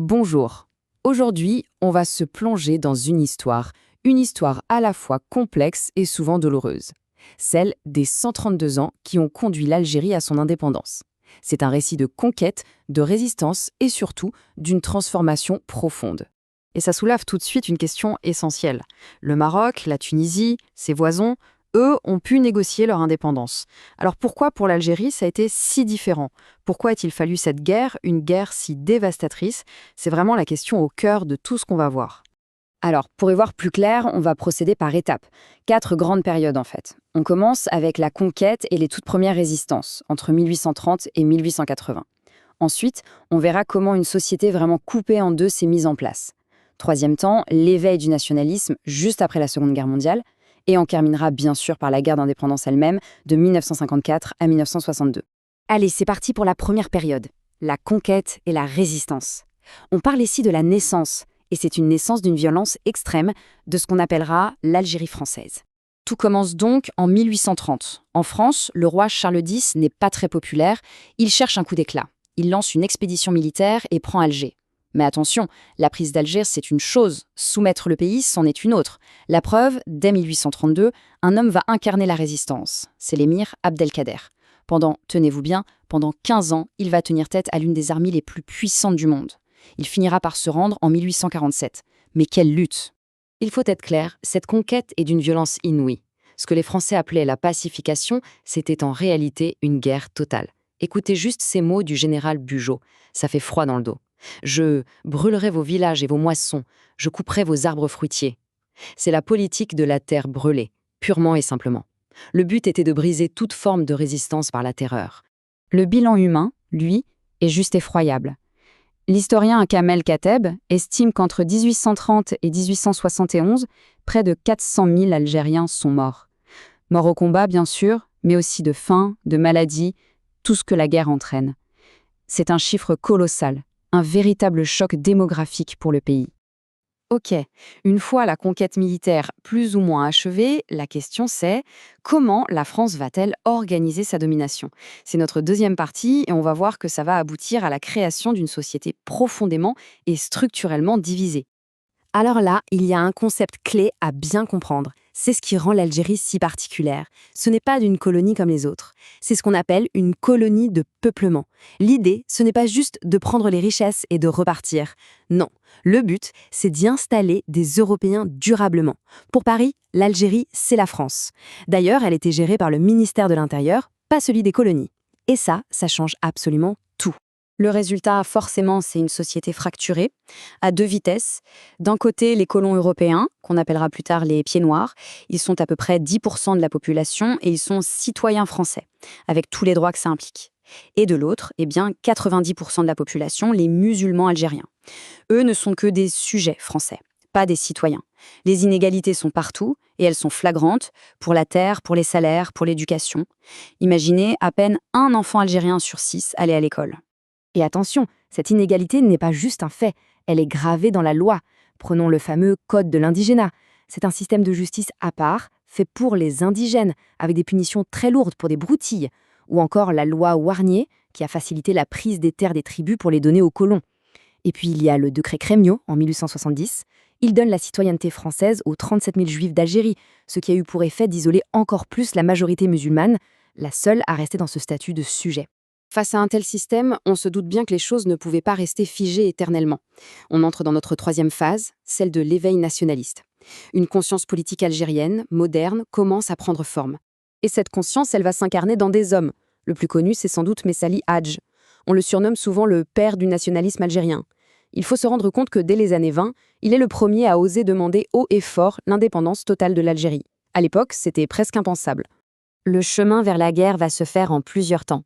Bonjour. Aujourd'hui, on va se plonger dans une histoire à la fois complexe et souvent douloureuse. Celle des 132 ans qui ont conduit l'Algérie à son indépendance. C'est un récit de conquête, de résistance et surtout d'une transformation profonde. Et ça soulève tout de suite une question essentielle. Le Maroc, la Tunisie, ses voisins, eux, ont pu négocier leur indépendance. Alors pourquoi pour l'Algérie ça a été si différent? Pourquoi a-t-il fallu cette guerre, une guerre si dévastatrice? C'est vraiment la question au cœur de tout ce qu'on va voir. Alors, pour y voir plus clair, on va procéder par étapes. 4 grandes périodes en fait. On commence avec la conquête et les toutes premières résistances, entre 1830 et 1880. Ensuite, on verra comment une société vraiment coupée en deux s'est mise en place. Troisième temps, l'éveil du nationalisme juste après la Seconde Guerre mondiale. Et on terminera bien sûr par la guerre d'indépendance elle-même, de 1954 à 1962. Allez, c'est parti pour la première période, la conquête et la résistance. On parle ici de la naissance, et c'est une naissance d'une violence extrême, de ce qu'on appellera l'Algérie française. Tout commence donc en 1830. En France, le roi Charles X n'est pas très populaire, il cherche un coup d'éclat. Il lance une expédition militaire et prend Alger. Mais attention, la prise d'Alger, c'est une chose, soumettre le pays, c'en est une autre. La preuve, dès 1832, un homme va incarner la résistance. C'est l'émir Abdelkader. Tenez-vous bien, pendant 15 ans, il va tenir tête à l'une des armées les plus puissantes du monde. Il finira par se rendre en 1847. Mais quelle lutte! Il faut être clair, cette conquête est d'une violence inouïe. Ce que les Français appelaient la pacification, c'était en réalité une guerre totale. Écoutez juste ces mots du général Bugeaud, ça fait froid dans le dos. Je brûlerai vos villages et vos moissons, je couperai vos arbres fruitiers. C'est la politique de la terre brûlée, purement et simplement. Le but était de briser toute forme de résistance par la terreur. Le bilan humain, lui, est juste effroyable. L'historien Kamel Kateb estime qu'entre 1830 et 1871, près de 400 000 Algériens sont morts. Morts au combat, bien sûr, mais aussi de faim, de maladies, tout ce que la guerre entraîne. C'est un chiffre colossal. Un véritable choc démographique pour le pays. Ok, une fois la conquête militaire plus ou moins achevée, la question c'est comment la France va-t-elle organiser sa domination? C'est notre deuxième partie et on va voir que ça va aboutir à la création d'une société profondément et structurellement divisée. Alors là, il y a un concept clé à bien comprendre. C'est ce qui rend l'Algérie si particulière. Ce n'est pas une colonie comme les autres. C'est ce qu'on appelle une colonie de peuplement. L'idée, ce n'est pas juste de prendre les richesses et de repartir. Non, le but, c'est d'y installer des Européens durablement. Pour Paris, l'Algérie, c'est la France. D'ailleurs, elle était gérée par le ministère de l'Intérieur, pas celui des colonies. Et ça change absolument tout. Le résultat, forcément, c'est une société fracturée, à deux vitesses. D'un côté, les colons européens, qu'on appellera plus tard les pieds noirs, ils sont à peu près 10% de la population et ils sont citoyens français, avec tous les droits que ça implique. Et de l'autre, 90% de la population, les musulmans algériens. Eux ne sont que des sujets français, pas des citoyens. Les inégalités sont partout et elles sont flagrantes pour la terre, pour les salaires, pour l'éducation. Imaginez à peine un enfant algérien sur 6 aller à l'école. Et attention, cette inégalité n'est pas juste un fait, elle est gravée dans la loi. Prenons le fameux Code de l'indigénat. C'est un système de justice à part, fait pour les indigènes, avec des punitions très lourdes pour des broutilles. Ou encore la loi Warnier, qui a facilité la prise des terres des tribus pour les donner aux colons. Et puis il y a le décret Crémieux, en 1870. Il donne la citoyenneté française aux 37 000 juifs d'Algérie, ce qui a eu pour effet d'isoler encore plus la majorité musulmane, la seule à rester dans ce statut de sujet. Face à un tel système, on se doute bien que les choses ne pouvaient pas rester figées éternellement. On entre dans notre troisième phase, celle de l'éveil nationaliste. Une conscience politique algérienne, moderne, commence à prendre forme. Et cette conscience, elle va s'incarner dans des hommes. Le plus connu, c'est sans doute Messali Hadj. On le surnomme souvent le père du nationalisme algérien. Il faut se rendre compte que dès les années 20, il est le premier à oser demander haut et fort l'indépendance totale de l'Algérie. À l'époque, c'était presque impensable. Le chemin vers la guerre va se faire en plusieurs temps.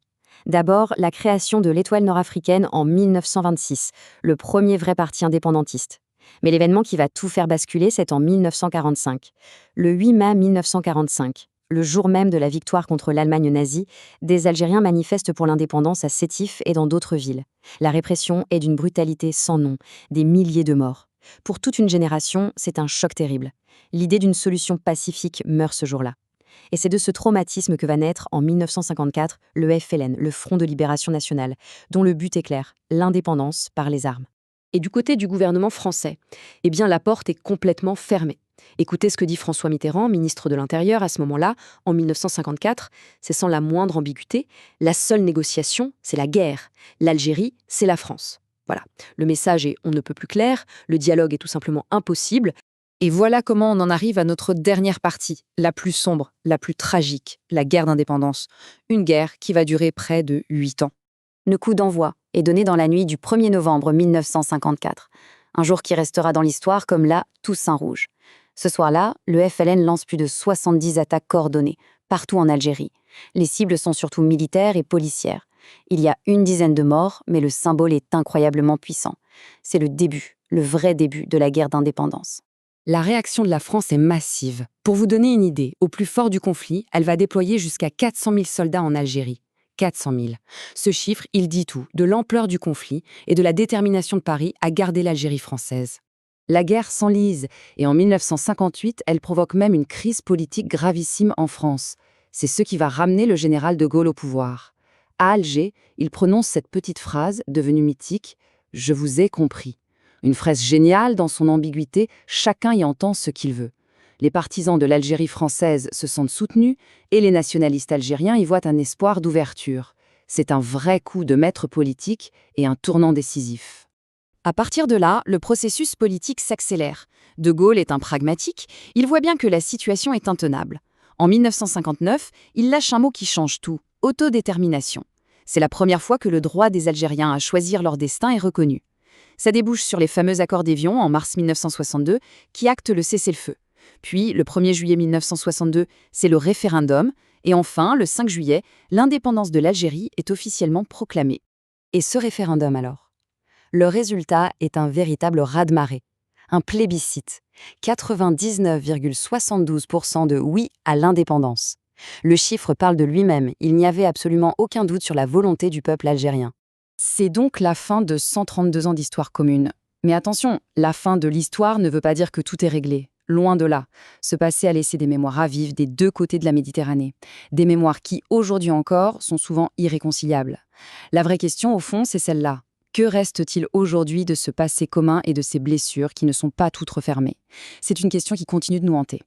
D'abord, la création de l'Étoile nord-africaine en 1926, le premier vrai parti indépendantiste. Mais l'événement qui va tout faire basculer, c'est en 1945. Le 8 mai 1945, le jour même de la victoire contre l'Allemagne nazie, des Algériens manifestent pour l'indépendance à Sétif et dans d'autres villes. La répression est d'une brutalité sans nom, des milliers de morts. Pour toute une génération, c'est un choc terrible. L'idée d'une solution pacifique meurt ce jour-là. Et c'est de ce traumatisme que va naître en 1954 le FLN, le Front de Libération Nationale, dont le but est clair, l'indépendance par les armes. Et du côté du gouvernement français, eh bien la porte est complètement fermée. Écoutez ce que dit François Mitterrand, ministre de l'Intérieur à ce moment-là, en 1954, c'est sans la moindre ambiguïté. La seule négociation, c'est la guerre. L'Algérie, c'est la France. Voilà. Le message est on ne peut plus clair, le dialogue est tout simplement impossible. Et voilà comment on en arrive à notre dernière partie, la plus sombre, la plus tragique, la guerre d'indépendance. Une guerre qui va durer près de 8 ans. Le coup d'envoi est donné dans la nuit du 1er novembre 1954, un jour qui restera dans l'histoire comme la Toussaint rouge. Ce soir-là, le FLN lance plus de 70 attaques coordonnées, partout en Algérie. Les cibles sont surtout militaires et policières. Il y a une dizaine de morts, mais le symbole est incroyablement puissant. C'est le début, le vrai début de la guerre d'indépendance. La réaction de la France est massive. Pour vous donner une idée, au plus fort du conflit, elle va déployer jusqu'à 400 000 soldats en Algérie. 400 000. Ce chiffre, il dit tout, de l'ampleur du conflit et de la détermination de Paris à garder l'Algérie française. La guerre s'enlise et en 1958, elle provoque même une crise politique gravissime en France. C'est ce qui va ramener le général de Gaulle au pouvoir. À Alger, il prononce cette petite phrase, devenue mythique, « Je vous ai compris ». Une phrase géniale dans son ambiguïté, chacun y entend ce qu'il veut. Les partisans de l'Algérie française se sentent soutenus et les nationalistes algériens y voient un espoir d'ouverture. C'est un vrai coup de maître politique et un tournant décisif. À partir de là, le processus politique s'accélère. De Gaulle est un pragmatique, il voit bien que la situation est intenable. En 1959, il lâche un mot qui change tout, autodétermination. C'est la première fois que le droit des Algériens à choisir leur destin est reconnu. Ça débouche sur les fameux accords d'Évian en mars 1962 qui actent le cessez-le-feu. Puis, le 1er juillet 1962, c'est le référendum. Et enfin, le 5 juillet, l'indépendance de l'Algérie est officiellement proclamée. Et ce référendum alors ? Le résultat est un véritable raz-de-marée, un plébiscite. 99,72% de oui à l'indépendance. Le chiffre parle de lui-même, il n'y avait absolument aucun doute sur la volonté du peuple algérien. C'est donc la fin de 132 ans d'histoire commune. Mais attention, la fin de l'histoire ne veut pas dire que tout est réglé. Loin de là. Ce passé a laissé des mémoires à vivre des deux côtés de la Méditerranée. Des mémoires qui, aujourd'hui encore, sont souvent irréconciliables. La vraie question, au fond, c'est celle-là. Que reste-t-il aujourd'hui de ce passé commun et de ces blessures qui ne sont pas toutes refermées ? C'est une question qui continue de nous hanter.